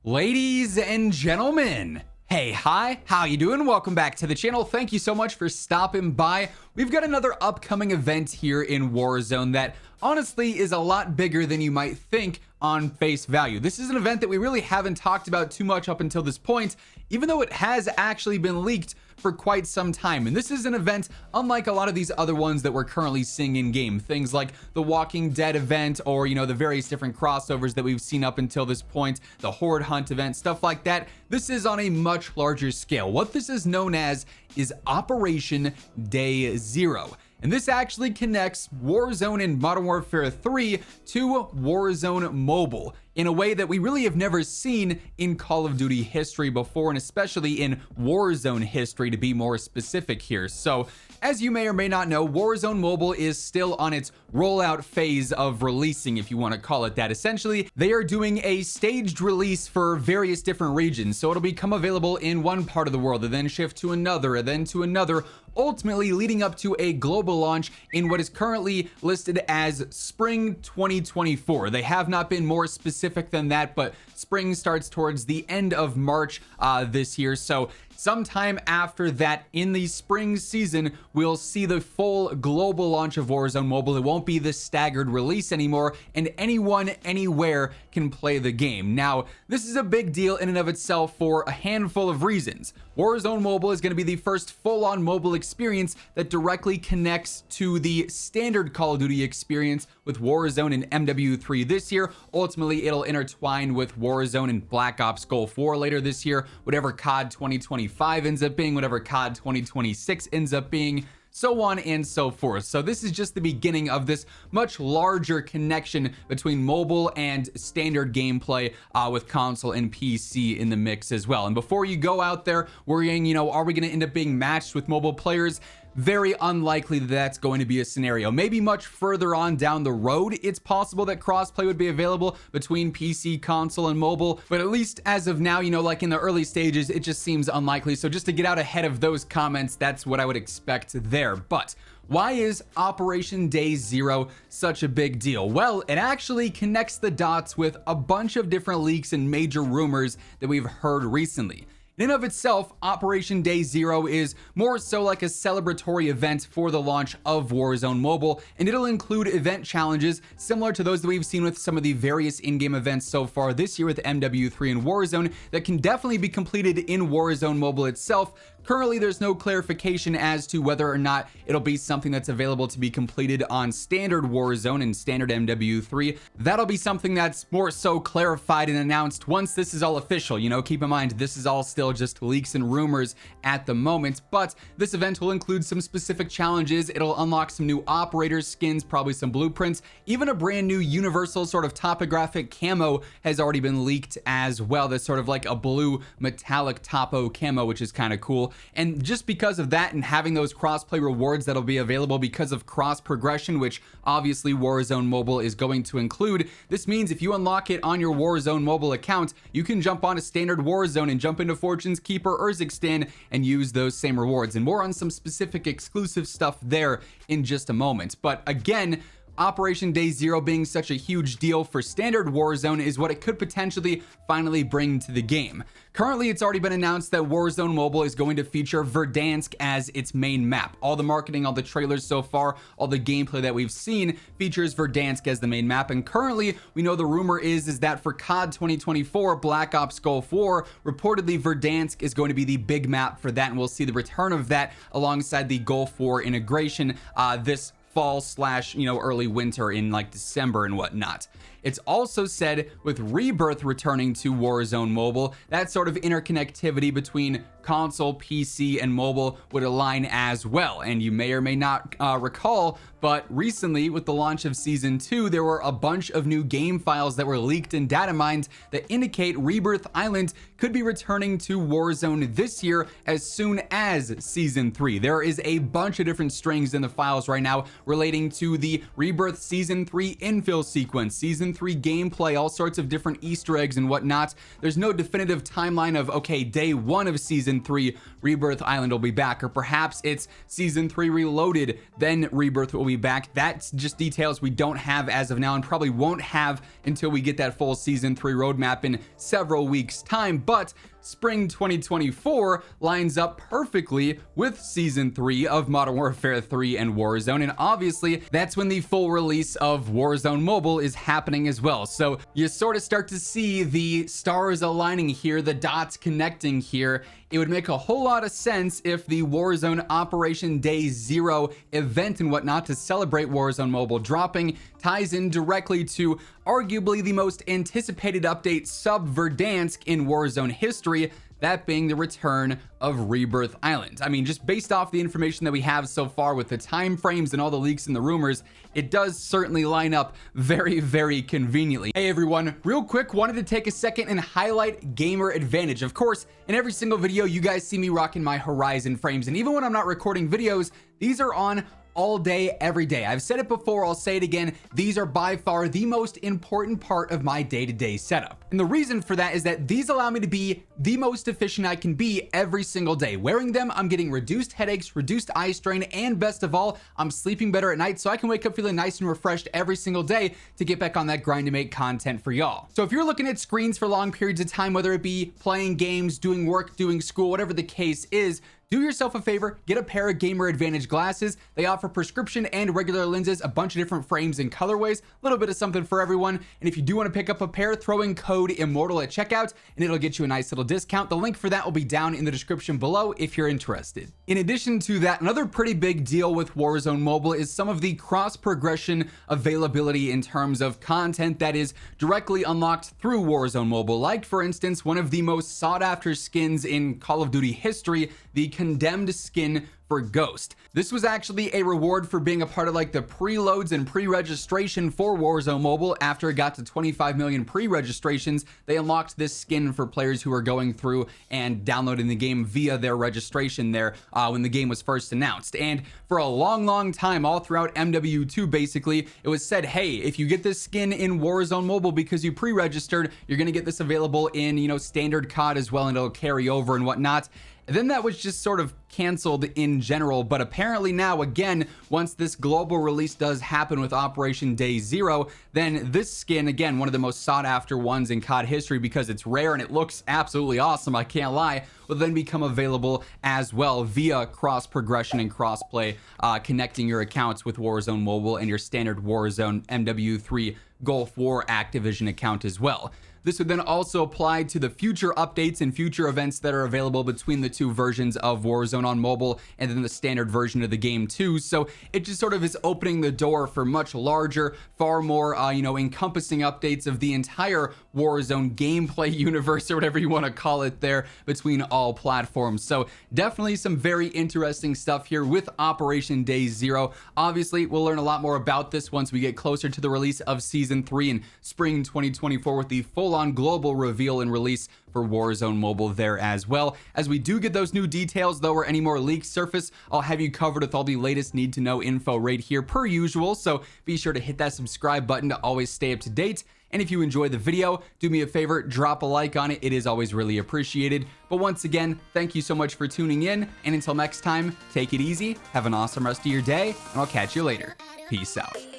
Ladies and gentlemen, hey, hi, how you doing? Welcome back to the channel. Thank you so much for stopping by. We've got another upcoming event here in Warzone that honestly is a lot bigger than you might think on face value. This is an event that we really haven't talked about too much up until this point, even though it has actually been leaked for quite some time. And this is an event unlike a lot of these other ones that we're currently seeing in game. Things like the Walking Dead event, or the various different crossovers that we've seen up until this point, the Horde Hunt event, stuff like that. This is on a much larger scale. What this is known as is Operation Day Zero. And this actually connects Warzone and Modern Warfare 3 to Warzone Mobile in a way that we really have never seen in Call of Duty history before, and especially in Warzone history, to be more specific here. So, as you may or may not know, Warzone Mobile is still on its rollout phase of releasing, if you want to call it that. Essentially, they are doing a staged release for various different regions. So it'll become available in one part of the world, and then shift to another, and then to another, ultimately leading up to a global launch in what is currently listed as Spring 2024. They have not been more specific than that, but spring starts towards the end of March this year. So sometime after that, in the spring season, we'll see the full global launch of Warzone Mobile. It won't be the staggered release anymore, and anyone, anywhere can play the game. Now, this is a big deal in and of itself for a handful of reasons. Warzone Mobile is going to be the first full-on mobile experience that directly connects to the standard Call of Duty experience with Warzone and MW3 this year. Ultimately, it'll intertwine with Warzone and Black Ops Gulf War later this year, whatever COD 2025 ends up being, whatever COD 2026 ends up being, so on and so forth. So this is just the beginning of this much larger connection between mobile and standard gameplay with console and PC in the mix as well. And before you go out there worrying, are we going to end up being matched with mobile players? Very unlikely that that's going to be a scenario. Maybe much further on down the road, it's possible that crossplay would be available between PC, console, and mobile. But at least as of now, like in the early stages, it just seems unlikely. So just to get out ahead of those comments, that's what I would expect there. But why is Operation Day Zero such a big deal? Well, it actually connects the dots with a bunch of different leaks and major rumors that we've heard recently. In and of itself, Operation Day Zero is more so like a celebratory event for the launch of Warzone Mobile, and it'll include event challenges similar to those that we've seen with some of the various in-game events so far this year with MW3 and Warzone that can definitely be completed in Warzone Mobile itself. Currently, there's no clarification as to whether or not it'll be something that's available to be completed on standard Warzone and standard MW3. That'll be something that's more so clarified and announced once this is all official. Keep in mind, this is all still just leaks and rumors at the moment, but this event will include some specific challenges. It'll unlock some new operator skins, probably some blueprints, even a brand new universal sort of topographic camo has already been leaked as well. That's sort of like a blue metallic topo camo, which is kind of cool. And just because of that and having those crossplay rewards that'll be available because of cross progression, which obviously Warzone Mobile is going to include, this means if you unlock it on your Warzone Mobile account, you can jump on a standard Warzone and jump into Fortune's Keeper Urzikstan and use those same rewards. And more on some specific exclusive stuff there in just a moment. But again, Operation Day Zero being such a huge deal for standard Warzone is what it could potentially finally bring to the game. Currently, it's already been announced that Warzone Mobile is going to feature Verdansk as its main map. All the marketing, all the trailers so far, all the gameplay that we've seen features Verdansk as the main map. And currently, we know the rumor is that for COD 2024 Black Ops Gulf War, reportedly Verdansk is going to be the big map for that, and we'll see the return of that alongside the Gulf War integration this fall / early winter in like December and whatnot. It's also said with Rebirth returning to Warzone Mobile, that sort of interconnectivity between console, PC, and mobile would align as well. And you may or may not recall, but recently with the launch of Season 2, there were a bunch of new game files that were leaked and data mined that indicate Rebirth Island could be returning to Warzone this year as soon as Season 3. There is a bunch of different strings in the files right now relating to the Rebirth Season 3 infill sequence, Season 3 gameplay, all sorts of different Easter eggs and whatnot. There's no definitive timeline of, okay, day 1 of season 3, Rebirth Island will be back, or perhaps it's season 3 reloaded, then Rebirth will be back. That's just details we don't have as of now, and probably won't have until we get that full season 3 roadmap in several weeks time. But spring 2024 lines up perfectly with season 3 of Modern Warfare 3 and Warzone, and obviously that's when the full release of Warzone Mobile is happening as well. So you sort of start to see the stars aligning here, the dots connecting here. It would make a whole lot of sense if the Warzone Operation Day 0 event and whatnot to celebrate Warzone Mobile dropping ties in directly to arguably the most anticipated update sub Verdansk in Warzone history, that being the return of Rebirth Island. I mean, just based off the information that we have so far with the time frames and all the leaks and the rumors, it does certainly line up very, very conveniently. Hey everyone, real quick, wanted to take a second and highlight Gamer Advantage. Of course, in every single video, you guys see me rocking my Horizon frames, and even when I'm not recording videos, these are on all day, every day. I've said it before, I'll say it again. These are by far the most important part of my day-to-day setup. And the reason for that is that these allow me to be the most efficient I can be every single day. Wearing them, I'm getting reduced headaches, reduced eye strain, and best of all, I'm sleeping better at night, so I can wake up feeling nice and refreshed every single day to get back on that grind to make content for y'all. So if you're looking at screens for long periods of time, whether it be playing games, doing work, doing school, whatever the case is, do yourself a favor, get a pair of Gamer Advantage glasses. They offer prescription and regular lenses, a bunch of different frames and colorways, a little bit of something for everyone. And if you do want to pick up a pair, throw in code WHosImmortal at checkout and it'll get you a nice little discount. The link for that will be down in the description below if you're interested. In addition to that, another pretty big deal with Warzone Mobile is some of the cross progression availability in terms of content that is directly unlocked through Warzone Mobile. Like for instance, one of the most sought after skins in Call of Duty history, the Condemned skin for Ghost. This was actually a reward for being a part of like the preloads and pre-registration for Warzone Mobile. After it got to 25 million pre-registrations, they unlocked this skin for players who are going through and downloading the game via their registration there when the game was first announced. And for a long time, all throughout MW2 basically, it was said, hey, if you get this skin in Warzone Mobile because you pre-registered, you're gonna get this available in, you know, standard COD as well, and it'll carry over and whatnot. And then that was just sort of canceled in general, but apparently now, again, once this global release does happen with Operation Day 0, then this skin, again, one of the most sought after ones in COD history because it's rare and it looks absolutely awesome, I can't lie, will then become available as well via cross progression and cross play, connecting your accounts with Warzone Mobile and your standard Warzone MW3 Gulf War Activision account as well. This would then also apply to the future updates and future events that are available between the two versions of Warzone on mobile and then the standard version of the game too. So it just sort of is opening the door for much larger, far more, you know, encompassing updates of the entire Warzone gameplay universe, or whatever you want to call it there, between all platforms. So definitely some very interesting stuff here with Operation Day 0. Obviously, we'll learn a lot more about this once we get closer to the release of Season 3 in spring 2024 with the full-on global reveal and release for Warzone Mobile there as well. As we do get those new details though, or any more leaks surface, I'll have you covered with all the latest need to know info right here per usual. So be sure to hit that subscribe button to always stay up to date. And if you enjoy the video, do me a favor, drop a like on it. It is always really appreciated. But once again, thank you so much for tuning in. And until next time, take it easy, have an awesome rest of your day, and I'll catch you later. Peace out.